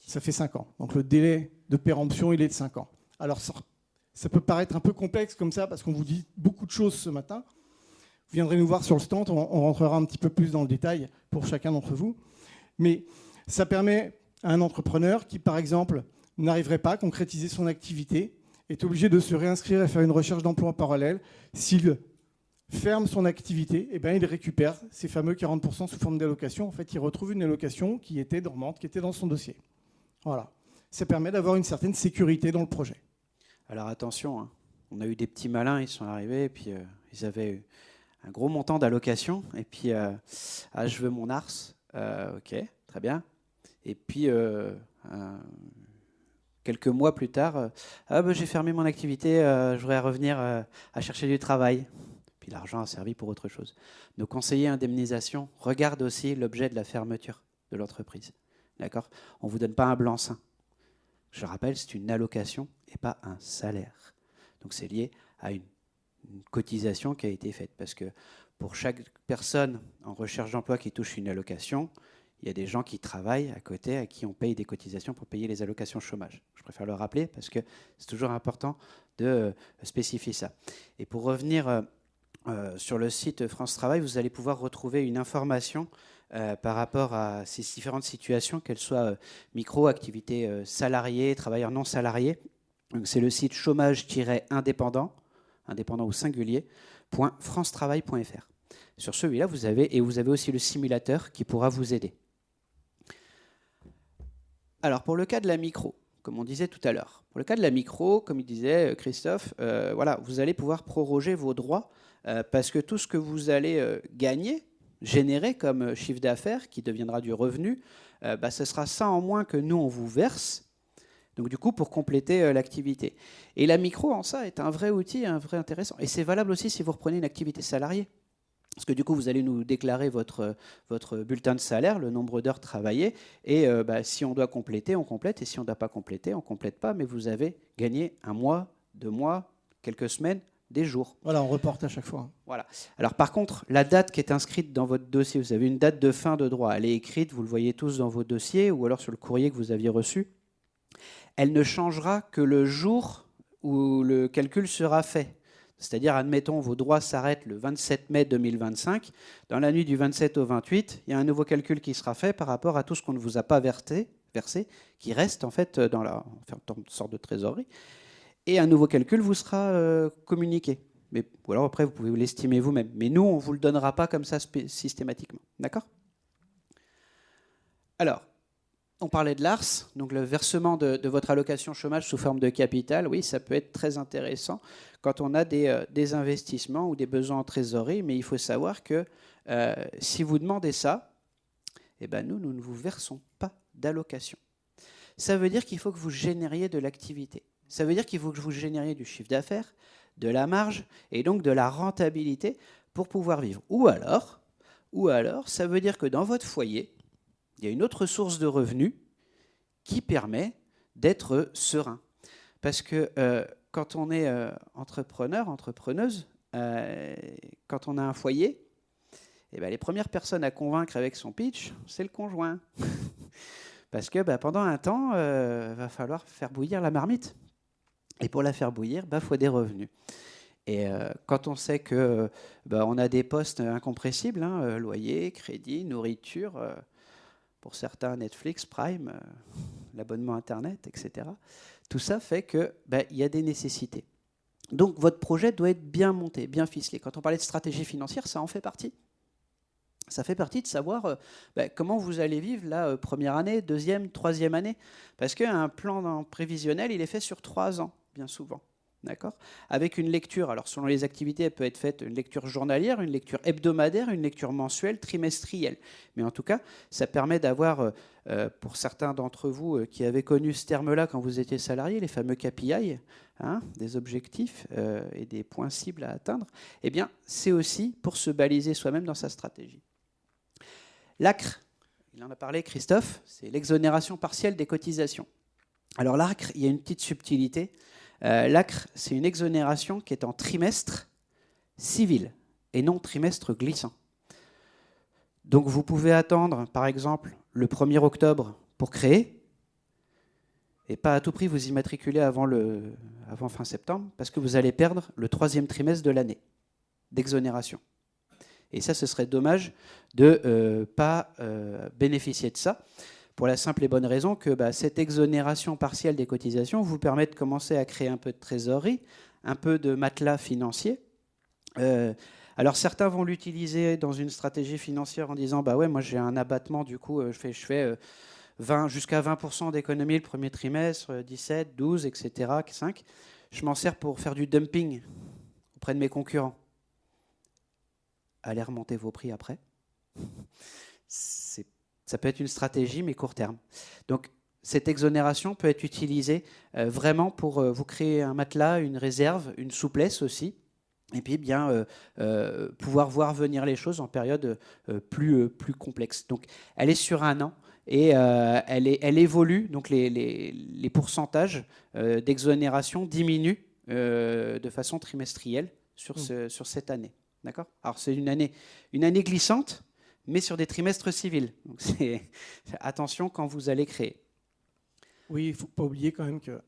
ça fait 5 ans. Donc le délai de péremption, il est de 5 ans. Alors ça peut paraître un peu complexe comme ça, parce qu'on vous dit beaucoup de choses ce matin. Vous viendrez nous voir sur le stand, on rentrera un petit peu plus dans le détail pour chacun d'entre vous. Mais ça permet à un entrepreneur qui, par exemple, n'arriverait pas à concrétiser son activité, est obligé de se réinscrire et faire une recherche d'emploi en parallèle. S'il ferme son activité, il récupère ces fameux 40% sous forme d'allocation. En fait, il retrouve une allocation qui était dormante, qui était dans son dossier. Voilà. Ça permet d'avoir une certaine sécurité dans le projet. Alors attention, on a eu des petits malins, ils sont arrivés, et puis ils avaient un gros montant d'allocation, et puis je veux mon ARS, ok, très bien. Et puis quelques mois plus tard, j'ai fermé mon activité, je voudrais revenir à chercher du travail. Puis l'argent a servi pour autre chose. Nos conseillers indemnisation regardent aussi l'objet de la fermeture de l'entreprise. D'accord ? On ne vous donne pas un blanc-seing. Je rappelle, c'est une allocation et pas un salaire. Donc c'est lié à une cotisation qui a été faite. Parce que pour chaque personne en recherche d'emploi qui touche une allocation, il y a des gens qui travaillent à côté, à qui on paye des cotisations pour payer les allocations chômage. Je préfère le rappeler parce que c'est toujours important de spécifier ça. Et pour revenir sur le site France Travail, vous allez pouvoir retrouver une information par rapport à ces différentes situations, qu'elles soient micro, activités salariées, travailleurs non salariés. Donc c'est le site chômage-indépendant, indépendant au singulier, .francetravail.fr. Sur celui-là, vous avez aussi le simulateur qui pourra vous aider. Alors, pour le cas de la micro, comme on disait tout à l'heure, pour le cas de la micro, comme il disait Christophe, vous allez pouvoir proroger vos droits parce que tout ce que vous allez gagner, générer comme chiffre d'affaires, qui deviendra du revenu, ce sera ça en moins que nous, on vous verse. Donc, du coup, pour compléter l'activité. Et la micro, en ça, est un vrai outil, un vrai intéressant. Et c'est valable aussi si vous reprenez une activité salariée. Parce que du coup, vous allez nous déclarer votre bulletin de salaire, le nombre d'heures travaillées, et si on doit compléter, on complète, et si on ne doit pas compléter, on ne complète pas, mais vous avez gagné 1 mois, 2 mois, quelques semaines, des jours. Voilà, on reporte à chaque fois. Voilà. Alors par contre, la date qui est inscrite dans votre dossier, vous avez une date de fin de droit, elle est écrite, vous le voyez tous dans vos dossiers ou alors sur le courrier que vous aviez reçu. Elle ne changera que le jour où le calcul sera fait. C'est-à-dire, admettons, vos droits s'arrêtent le 27 mai 2025. Dans la nuit du 27 au 28, il y a un nouveau calcul qui sera fait par rapport à tout ce qu'on ne vous a pas versé, qui reste en fait dans une sorte de trésorerie. Et un nouveau calcul vous sera communiqué. Mais, ou alors après, vous pouvez l'estimer vous-même. Mais nous, on ne vous le donnera pas comme ça systématiquement. D'accord ? Alors, on parlait de l'ARS, donc le versement de votre allocation chômage sous forme de capital. Oui, ça peut être très intéressant quand on a des investissements ou des besoins en trésorerie. Mais il faut savoir que si vous demandez ça, eh ben nous ne vous versons pas d'allocation. Ça veut dire qu'il faut que vous génériez de l'activité. Ça veut dire qu'il faut que vous génériez du chiffre d'affaires, de la marge et donc de la rentabilité pour pouvoir vivre. Ou alors, ça veut dire que dans votre foyer, il y a une autre source de revenus qui permet d'être serein. Parce que quand on est entrepreneur, entrepreneuse, quand on a un foyer, eh ben, les premières personnes à convaincre avec son pitch, c'est le conjoint. Parce que pendant un temps, va falloir faire bouillir la marmite. Et pour la faire bouillir, faut des revenus. Et quand on sait que on a des postes incompressibles, loyer, crédit, nourriture, pour certains Netflix, Prime, l'abonnement Internet, etc. Tout ça fait qu'il y a des nécessités. Donc votre projet doit être bien monté, bien ficelé. Quand on parlait de stratégie financière, ça en fait partie. Ça fait partie de savoir comment vous allez vivre la première année, deuxième, troisième année. Parce qu'un plan prévisionnel, il est fait sur 3 ans, bien souvent. D'accord ? Avec une lecture, alors selon les activités, elle peut être faite une lecture journalière, une lecture hebdomadaire, une lecture mensuelle, trimestrielle. Mais en tout cas, ça permet d'avoir, pour certains d'entre vous qui avaient connu ce terme-là quand vous étiez salarié, les fameux KPI, des objectifs et des points cibles à atteindre, eh bien, c'est aussi pour se baliser soi-même dans sa stratégie. L'ACRE, il en a parlé Christophe, c'est l'exonération partielle des cotisations. Alors l'ACRE, il y a une petite subtilité. L'ACRE, c'est une exonération qui est en trimestre civil et non trimestre glissant. Donc vous pouvez attendre, par exemple, le 1er octobre pour créer et pas à tout prix vous immatriculer avant fin septembre parce que vous allez perdre le 3e trimestre de l'année d'exonération. Et ça, ce serait dommage de ne pas bénéficier de ça, pour la simple et bonne raison que cette exonération partielle des cotisations vous permet de commencer à créer un peu de trésorerie, un peu de matelas financier. Alors certains vont l'utiliser dans une stratégie financière en disant ouais, moi j'ai un abattement, du coup je fais 20, jusqu'à 20% d'économie le premier trimestre, 17, 12, etc., 5. Je m'en sers pour faire du dumping auprès de mes concurrents. Allez remonter vos prix après. Ça peut être une stratégie, mais court terme. Donc, cette exonération peut être utilisée vraiment pour vous créer un matelas, une réserve, une souplesse aussi, et puis bien pouvoir voir venir les choses en période plus complexe. Donc, elle est sur 1 an et elle évolue. Donc, les pourcentages d'exonération diminuent de façon trimestrielle sur cette année. D'accord ? Alors, c'est une année glissante, mais sur des trimestres civils. Donc, attention quand vous allez créer. Oui, il ne faut pas oublier quand même que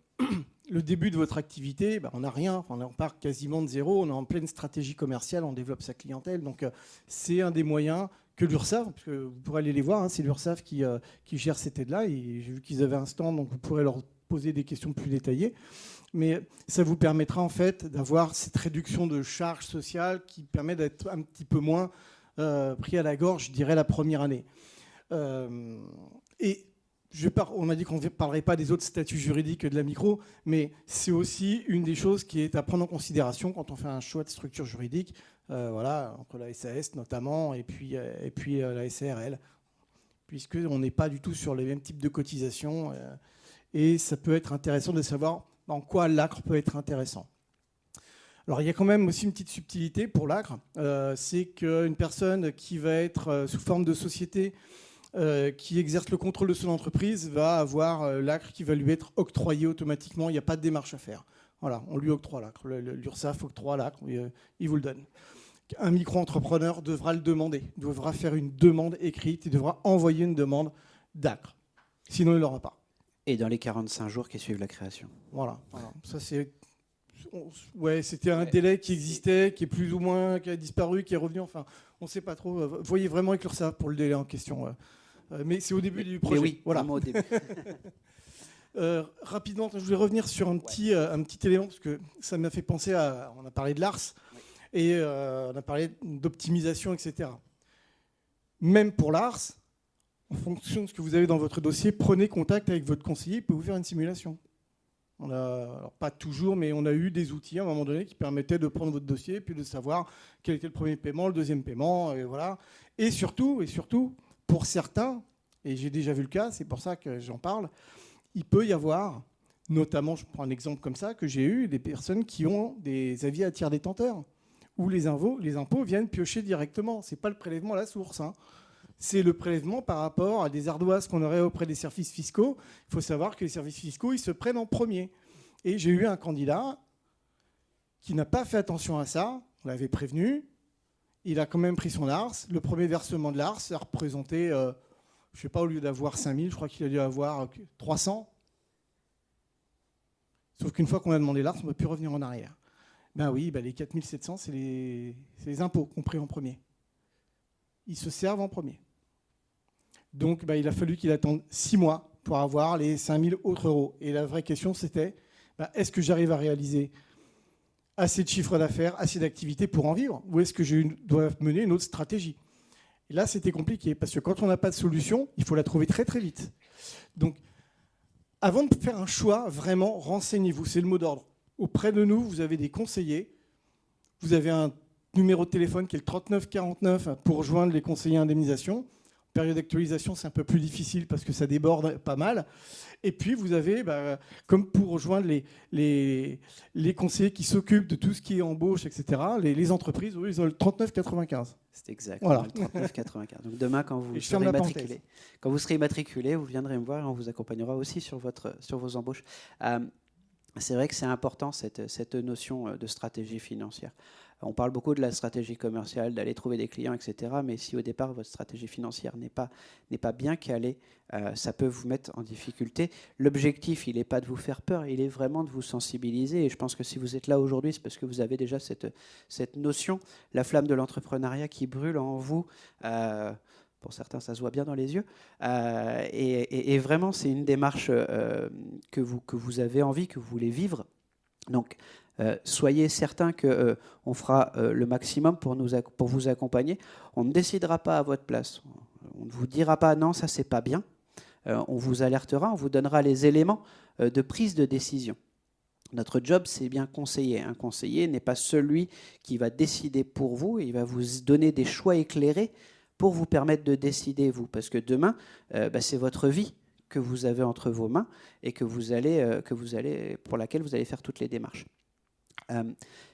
le début de votre activité, on n'a rien, on part quasiment de zéro, on est en pleine stratégie commerciale, on développe sa clientèle. Donc, c'est un des moyens que l'URSSAF, parce que vous pourrez aller les voir, c'est l'URSSAF qui gère cette aide-là. Et j'ai vu qu'ils avaient un stand, donc vous pourrez leur poser des questions plus détaillées. Mais ça vous permettra en fait d'avoir cette réduction de charges sociales qui permet d'être un petit peu moins pris à la gorge, je dirais, la première année. Et on a dit qu'on ne parlerait pas des autres statuts juridiques que de la micro, mais c'est aussi une des choses qui est à prendre en considération quand on fait un choix de structure juridique, entre la SAS notamment et puis la SARL, puisqu'on n'est pas du tout sur les mêmes types de cotisations. Et ça peut être intéressant de savoir en quoi l'ACRE peut être intéressant. Alors il y a quand même aussi une petite subtilité pour l'ACRE, c'est qu'une personne qui va être sous forme de société qui exerce le contrôle de son entreprise va avoir l'ACRE qui va lui être octroyé automatiquement, il n'y a pas de démarche à faire. Voilà, on lui octroie l'ACRE. L'URSSAF octroie l'ACRE, il vous le donne. Un micro-entrepreneur devra le demander, devra faire une demande écrite, il devra envoyer une demande d'ACRE. Sinon, il ne l'aura pas. Et dans les 45 jours qui suivent la création. Voilà. Ça, c'était un délai qui existait, qui est plus ou moins, qui a disparu, qui est revenu. Enfin, on ne sait pas trop. Vous voyez vraiment avec l'URSSAF pour le délai en question. Mais c'est au début du projet. Mais oui, voilà. Au début. Rapidement, je voulais revenir sur un petit élément, parce que ça m'a fait penser à... On a parlé de l'ARS, et on a parlé d'optimisation, etc. Même pour l'ARS, en fonction de ce que vous avez dans votre dossier, prenez contact avec votre conseiller, il peut vous faire une simulation. Alors pas toujours, mais on a eu des outils à un moment donné qui permettaient de prendre votre dossier, puis de savoir quel était le premier paiement, le deuxième paiement, et voilà. Et surtout, pour certains, et j'ai déjà vu le cas, c'est pour ça que j'en parle, il peut y avoir, notamment, je prends un exemple comme ça, que j'ai eu, des personnes qui ont des avis à tiers détenteurs, où les impôts viennent piocher directement. Ce n'est pas le prélèvement à la source, hein. C'est le prélèvement par rapport à des ardoises qu'on aurait auprès des services fiscaux. Il faut savoir que les services fiscaux, ils se prennent en premier. Et j'ai eu un candidat qui n'a pas fait attention à ça, on l'avait prévenu, il a quand même pris son ARS. Le premier versement de l'ARS a représenté, je ne sais pas, au lieu d'avoir 5 000, je crois qu'il a dû avoir 300. Sauf qu'une fois qu'on a demandé l'ARS, on ne peut plus revenir en arrière. Ben oui, les 4 700, c'est les impôts qu'on pris en premier. Ils se servent en premier. Donc, il a fallu qu'il attende 6 mois pour avoir les 5 000 autres euros. Et la vraie question, c'était, est-ce que j'arrive à réaliser assez de chiffre d'affaires, assez d'activités pour en vivre, ou est-ce que je dois mener une autre stratégie? Et là, c'était compliqué, parce que quand on n'a pas de solution, il faut la trouver très très vite. Donc, avant de faire un choix, vraiment, renseignez-vous, c'est le mot d'ordre. Auprès de nous, vous avez des conseillers, vous avez un numéro de téléphone qui est le 3949 pour rejoindre les conseillers indemnisation. Période d'actualisation, c'est un peu plus difficile parce que ça déborde pas mal. Et puis, vous avez, comme pour rejoindre les conseillers qui s'occupent de tout ce qui est embauche, etc., les entreprises, ils ont le 3995. C'est exact, voilà. Le 3995. Donc demain, quand vous serez immatriculé, vous viendrez me voir et on vous accompagnera aussi sur vos embauches. C'est vrai que c'est important, cette notion de stratégie financière. On parle beaucoup de la stratégie commerciale, d'aller trouver des clients, etc. Mais si au départ, votre stratégie financière n'est pas bien calée, ça peut vous mettre en difficulté. L'objectif, il n'est pas de vous faire peur, il est vraiment de vous sensibiliser. Et je pense que si vous êtes là aujourd'hui, c'est parce que vous avez déjà cette notion, la flamme de l'entrepreneuriat qui brûle en vous. Pour certains, ça se voit bien dans les yeux. Et vraiment, c'est une démarche que vous avez envie, que vous voulez vivre. Donc, soyez certains qu'on fera le maximum pour vous accompagner. On ne décidera pas à votre place. On ne vous dira pas « non, ça, c'est pas bien ». On vous alertera, on vous donnera les éléments de prise de décision. Notre job, c'est bien conseiller. Un conseiller n'est pas celui qui va décider pour vous, il va vous donner des choix éclairés pour vous permettre de décider, vous. Parce que demain, c'est votre vie que vous avez entre vos mains et pour laquelle vous allez faire toutes les démarches.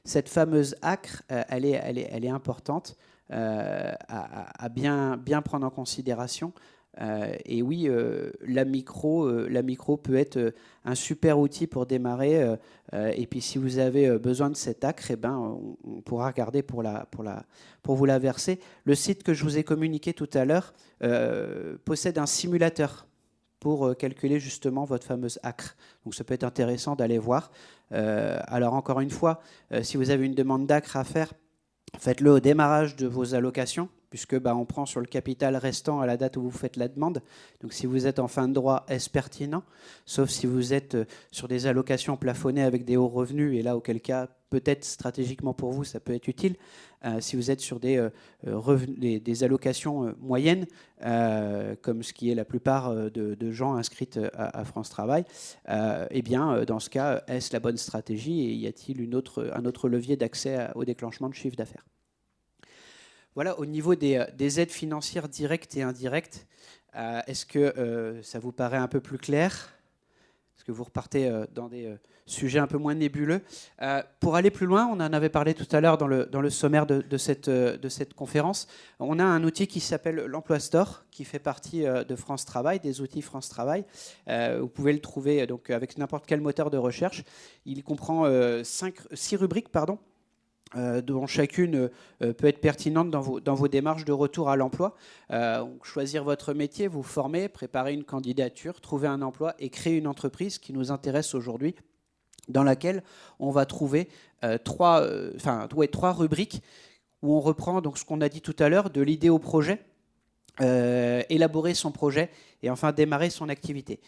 Cette fameuse ACRE, elle est importante à bien prendre en considération. Et oui, la micro peut être un super outil pour démarrer. Et puis, si vous avez besoin de cette ACRE, on pourra regarder pour vous la verser. Le site que je vous ai communiqué tout à l'heure possède un simulateur pour calculer justement votre fameuse ACRE. Donc, ça peut être intéressant d'aller voir. Alors, encore une fois, si vous avez une demande d'ACRE à faire, faites-le au démarrage de vos allocations, puisque on prend sur le capital restant à la date où vous faites la demande. Donc si vous êtes en fin de droit, est-ce pertinent? Sauf si vous êtes sur des allocations plafonnées avec des hauts revenus, et là, auquel cas, peut-être stratégiquement pour vous, ça peut être utile. Si vous êtes sur des allocations moyennes, comme ce qui est la plupart de gens inscrits à France Travail, dans ce cas, est-ce la bonne stratégie et y a-t-il un autre levier d'accès au déclenchement de chiffre d'affaires? Voilà, au niveau des aides financières directes et indirectes, est-ce que ça vous paraît un peu plus clair? parce que vous repartez dans des sujets un peu moins nébuleux. Pour aller plus loin, on en avait parlé tout à l'heure dans le sommaire de cette conférence, on a un outil qui s'appelle l'Emploi Store, qui fait partie de France Travail, des outils France Travail. Vous pouvez le trouver donc, avec n'importe quel moteur de recherche. Il comprend 6 rubriques, dont chacune peut être pertinente dans vos démarches de retour à l'emploi. Choisir votre métier, vous former, préparer une candidature, trouver un emploi et créer une entreprise qui nous intéresse aujourd'hui, dans laquelle on va trouver 3 rubriques où on reprend donc, ce qu'on a dit tout à l'heure, de l'idée au projet, élaborer son projet et enfin démarrer son activité.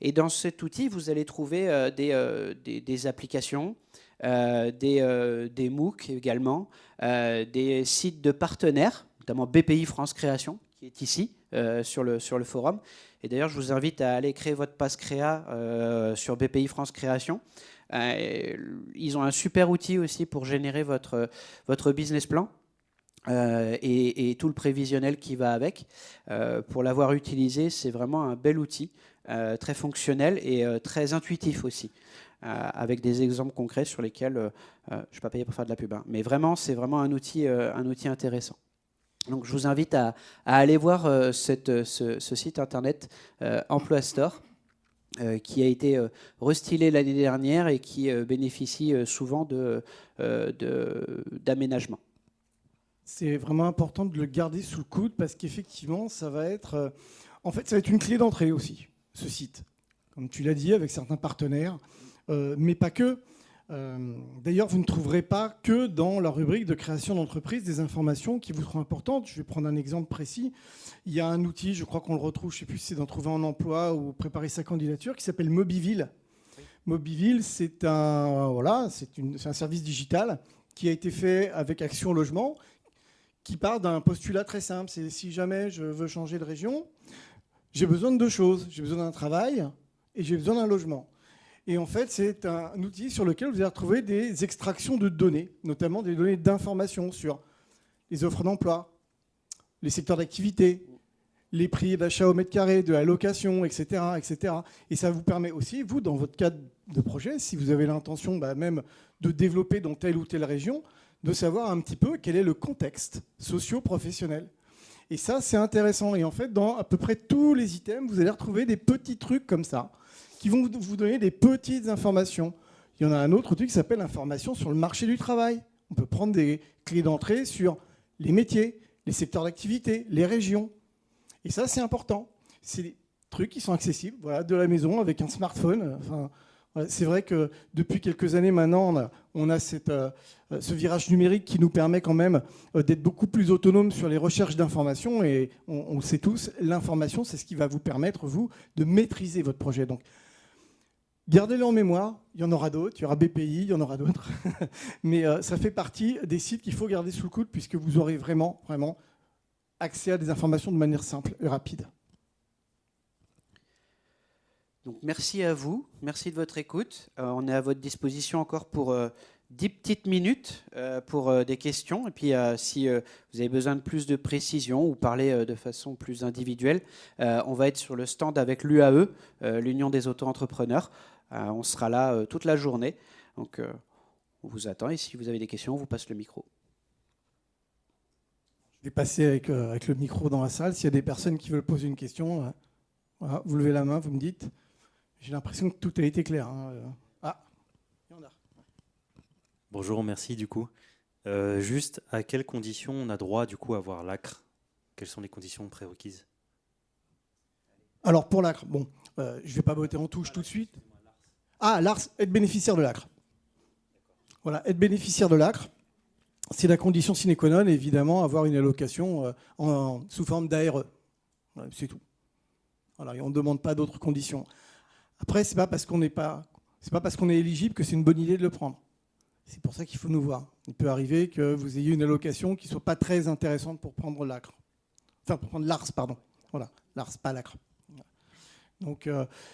Et dans cet outil, vous allez trouver des applications, des MOOC également, des sites de partenaires, notamment BPI France Création, qui est ici sur le forum. Et d'ailleurs, je vous invite à aller créer votre passe créa sur BPI France Création. Ils ont un super outil aussi pour générer votre business plan. Et tout le prévisionnel qui va avec. Pour l'avoir utilisé, c'est vraiment un bel outil, très fonctionnel et très intuitif aussi, avec des exemples concrets sur lesquels je ne suis pas payé pour faire de la pub, hein, mais vraiment, c'est vraiment un outil intéressant. Donc, je vous invite à aller voir ce site internet Emploi Store, qui a été restylé l'année dernière et qui bénéficie souvent d'aménagements. C'est vraiment important de le garder sous le coude parce qu'effectivement, ça va être une clé d'entrée aussi, ce site. Comme tu l'as dit, avec certains partenaires, mais pas que. D'ailleurs, vous ne trouverez pas que dans la rubrique de création d'entreprise des informations qui vous seront importantes. Je vais prendre un exemple précis. Il y a un outil, je crois qu'on le retrouve, je ne sais plus si c'est d'en trouver un emploi ou préparer sa candidature, qui s'appelle Mobiville. Oui. Mobiville, c'est un service digital qui a été fait avec Action Logement, qui part d'un postulat très simple. C'est si jamais je veux changer de région, j'ai besoin de 2 choses. J'ai besoin d'un travail et j'ai besoin d'un logement. Et en fait, c'est un outil sur lequel vous allez retrouver des extractions de données, notamment des données d'information sur les offres d'emploi, les secteurs d'activité, les prix d'achat au mètre carré, de la location, etc., etc. Et ça vous permet aussi, vous, dans votre cadre de projet, si vous avez l'intention même de développer dans telle ou telle région, de savoir un petit peu quel est le contexte socio-professionnel. Et ça, c'est intéressant. Et en fait, dans à peu près tous les items, vous allez retrouver des petits trucs comme ça, qui vont vous donner des petites informations. Il y en a un autre outil qui s'appelle Information sur le marché du travail. On peut prendre des clés d'entrée sur les métiers, les secteurs d'activité, les régions. Et ça, c'est important. C'est des trucs qui sont accessibles, de la maison, avec un smartphone. C'est vrai que depuis quelques années maintenant, on a ce virage numérique qui nous permet quand même d'être beaucoup plus autonomes sur les recherches d'informations. Et on le sait tous, l'information, c'est ce qui va vous permettre, vous, de maîtriser votre projet. Donc, gardez-le en mémoire. Il y en aura d'autres. Il y aura BPI, il y en aura d'autres. Mais ça fait partie des sites qu'il faut garder sous le coude puisque vous aurez vraiment, vraiment accès à des informations de manière simple et rapide. Donc, merci à vous, merci de votre écoute. On est à votre disposition encore pour 10 petites minutes pour des questions. Et puis, si vous avez besoin de plus de précision ou parler de façon plus individuelle, on va être sur le stand avec l'UAE, l'Union des auto-entrepreneurs. On sera là toute la journée. Donc, on vous attend. Et si vous avez des questions, on vous passe le micro. Je vais passer avec le micro dans la salle. S'il y a des personnes qui veulent poser une question, vous levez la main, vous me dites. J'ai l'impression que tout a été clair. Il y en a. Bonjour, merci du coup. Juste, à quelles conditions on a droit du coup à avoir l'ACRE ? Quelles sont les conditions prérequises ? Alors pour l'ACRE, je ne vais pas botter en touche tout de suite. L'ARS, être bénéficiaire de l'ACRE. Voilà, être bénéficiaire de l'ACRE, c'est la condition sine qua non, évidemment, avoir une allocation sous forme d'ARE. Voilà, c'est tout. Voilà, et on ne demande pas d'autres conditions. Après, c'est pas parce qu'on est éligible que c'est une bonne idée de le prendre. C'est pour ça qu'il faut nous voir. Il peut arriver que vous ayez une allocation qui ne soit pas très intéressante pour prendre l'ACRE. Enfin, pour prendre l'ARS, pardon. Voilà, l'ARS, pas l'ACRE. Donc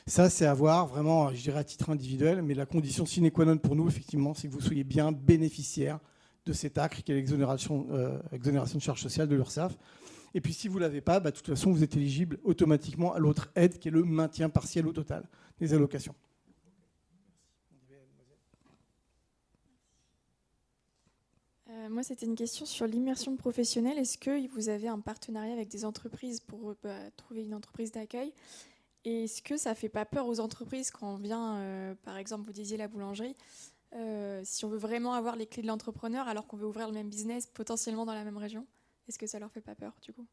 ça, c'est à voir vraiment, je dirais à titre individuel, mais la condition sine qua non pour nous, effectivement, c'est que vous soyez bien bénéficiaire de cet ACRE, qui est l'exonération de charges sociales de l'URSSAF. Et puis si vous ne l'avez pas, de toute façon, vous êtes éligible automatiquement à l'autre aide, qui est le maintien partiel au total des allocations. Moi, c'était une question sur l'immersion professionnelle. Est-ce que vous avez un partenariat avec des entreprises pour trouver une entreprise d'accueil ? Et est-ce que ça ne fait pas peur aux entreprises quand on vient, par exemple, vous disiez la boulangerie, si on veut vraiment avoir les clés de l'entrepreneur alors qu'on veut ouvrir le même business potentiellement dans la même région, est-ce que ça ne leur fait pas peur du coup ?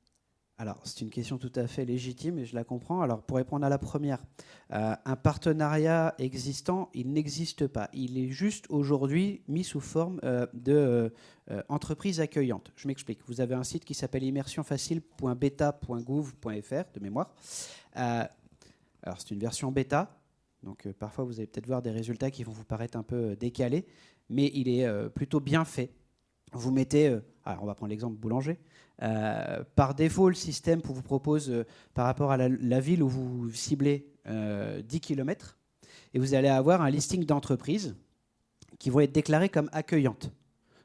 Alors, c'est une question tout à fait légitime et je la comprends. Alors, pour répondre à la première, un partenariat existant, il n'existe pas. Il est juste aujourd'hui mis sous forme d'entreprise accueillante. Je m'explique. Vous avez un site qui s'appelle immersionfacile.beta.gouv.fr de mémoire. Alors, c'est une version bêta. Donc, parfois, vous allez peut-être voir des résultats qui vont vous paraître un peu décalés, mais il est plutôt bien fait. Vous mettez, alors on va prendre l'exemple boulanger. Par défaut, le système vous propose, par rapport à la ville où vous ciblez, 10 km, et vous allez avoir un listing d'entreprises qui vont être déclarées comme accueillantes.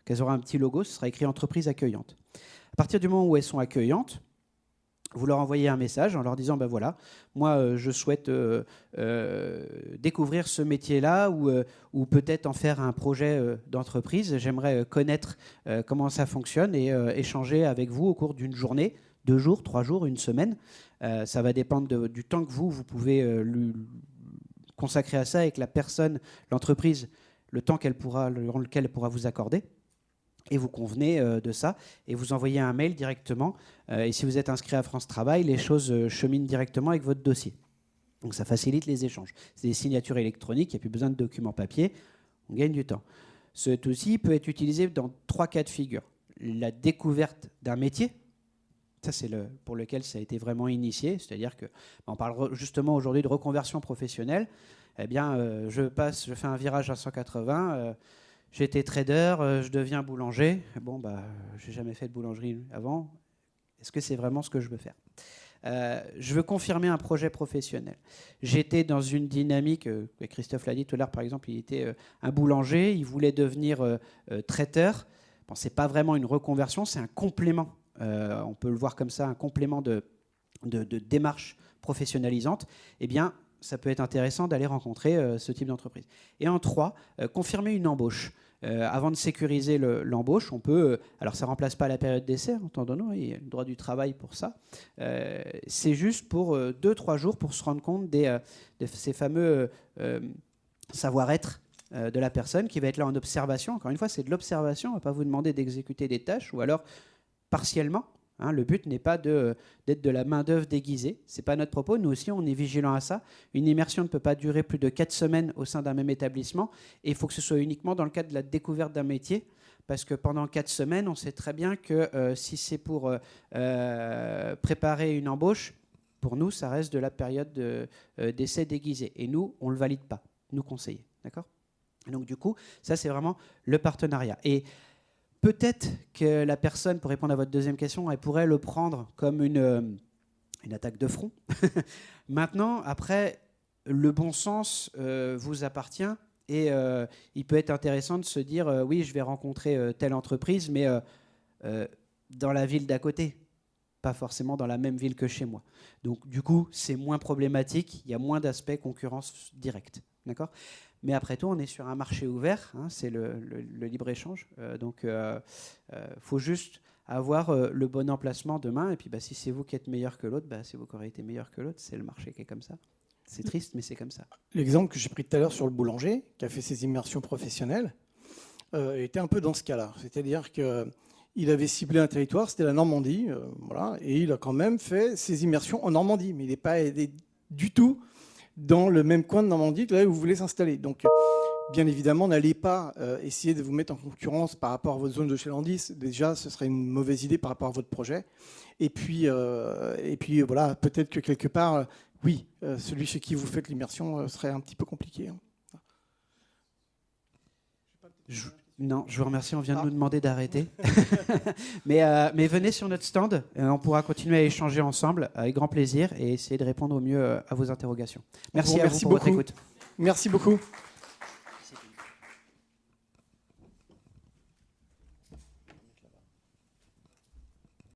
Elles auront un petit logo, ce sera écrit entreprise accueillante. À partir du moment où elles sont accueillantes, vous leur envoyez un message en leur disant ben voilà, moi je souhaite découvrir ce métier-là ou peut-être en faire un projet d'entreprise. J'aimerais connaître comment ça fonctionne et échanger avec vous au cours d'une journée, 2 jours, 3 jours, une semaine. Ça va dépendre du temps que vous pouvez consacrer à ça et que la personne, l'entreprise, le temps dans lequel elle pourra vous accorder. Et vous convenez de ça et vous envoyez un mail directement. Et si vous êtes inscrit à France Travail, les choses cheminent directement avec votre dossier. Donc ça facilite les échanges. C'est des signatures électroniques, il n'y a plus besoin de documents papier. On gagne du temps. Cet outil peut être utilisé dans 3 cas de figure. La découverte d'un métier, ça c'est pour lequel ça a été vraiment initié. C'est-à-dire qu'on parle justement aujourd'hui de reconversion professionnelle. Eh bien, je fais un virage à 180. J'étais trader, je deviens boulanger. Bon, j'ai jamais fait de boulangerie avant. Est-ce que c'est vraiment ce que je veux faire ? Je veux confirmer un projet professionnel. J'étais dans une dynamique, Christophe l'a dit tout à l'heure, par exemple, il était un boulanger, il voulait devenir traiteur. Bon, ce n'est pas vraiment une reconversion, c'est un complément. On peut le voir comme ça, un complément de démarche professionnalisante. Eh bien, ça peut être intéressant d'aller rencontrer ce type d'entreprise. Et en 3, confirmer une embauche. Avant de sécuriser l'embauche, on peut... alors, ça ne remplace pas la période d'essai, entendons-nous, il y a le droit du travail pour ça. C'est juste pour 2-3 jours pour se rendre compte de ces fameux savoir-être de la personne qui va être là en observation. Encore une fois, c'est de l'observation. On ne va pas vous demander d'exécuter des tâches ou alors partiellement. Le but n'est pas d'être de la main-d'œuvre déguisée. Ce n'est pas notre propos. Nous aussi, on est vigilants à ça. Une immersion ne peut pas durer plus de 4 semaines au sein d'un même établissement. Et il faut que ce soit uniquement dans le cadre de la découverte d'un métier. Parce que pendant 4 semaines, on sait très bien que si c'est pour préparer une embauche, pour nous, ça reste de la période d'essai déguisé. Et nous, on ne le valide pas, nous conseillers. D'accord ? Donc du coup, ça, c'est vraiment le partenariat. Et peut-être que la personne, pour répondre à votre deuxième question, elle pourrait le prendre comme une attaque de front. Maintenant, après, le bon sens vous appartient et il peut être intéressant de se dire oui, je vais rencontrer telle entreprise, mais dans la ville d'à côté, pas forcément dans la même ville que chez moi. Donc, du coup, c'est moins problématique, il y a moins d'aspects concurrence directe. D'accord ? Mais après tout, on est sur un marché ouvert, c'est le libre-échange. Donc, il faut juste avoir le bon emplacement demain. Et puis, si c'est vous qui êtes meilleur que l'autre, c'est vous qui aurez été meilleur que l'autre. C'est le marché qui est comme ça. C'est triste, mais c'est comme ça. L'exemple que j'ai pris tout à l'heure sur le boulanger, qui a fait ses immersions professionnelles, était un peu dans ce cas-là. C'est-à-dire qu'il avait ciblé un territoire, c'était la Normandie, voilà, et il a quand même fait ses immersions en Normandie. Mais il n'est pas aidé du tout dans le même coin de Normandie que là où vous voulez s'installer. Donc, bien évidemment, n'allez pas essayer de vous mettre en concurrence par rapport à votre zone de chalandise. Déjà, ce serait une mauvaise idée par rapport à votre projet. Et puis voilà, peut-être que quelque part, oui, celui chez qui vous faites l'immersion serait un petit peu compliqué. Non, je vous remercie, on vient de nous demander d'arrêter. mais venez sur notre stand, on pourra continuer à échanger ensemble avec grand plaisir et essayer de répondre au mieux à vos interrogations. Merci à vous pour votre écoute. Merci beaucoup.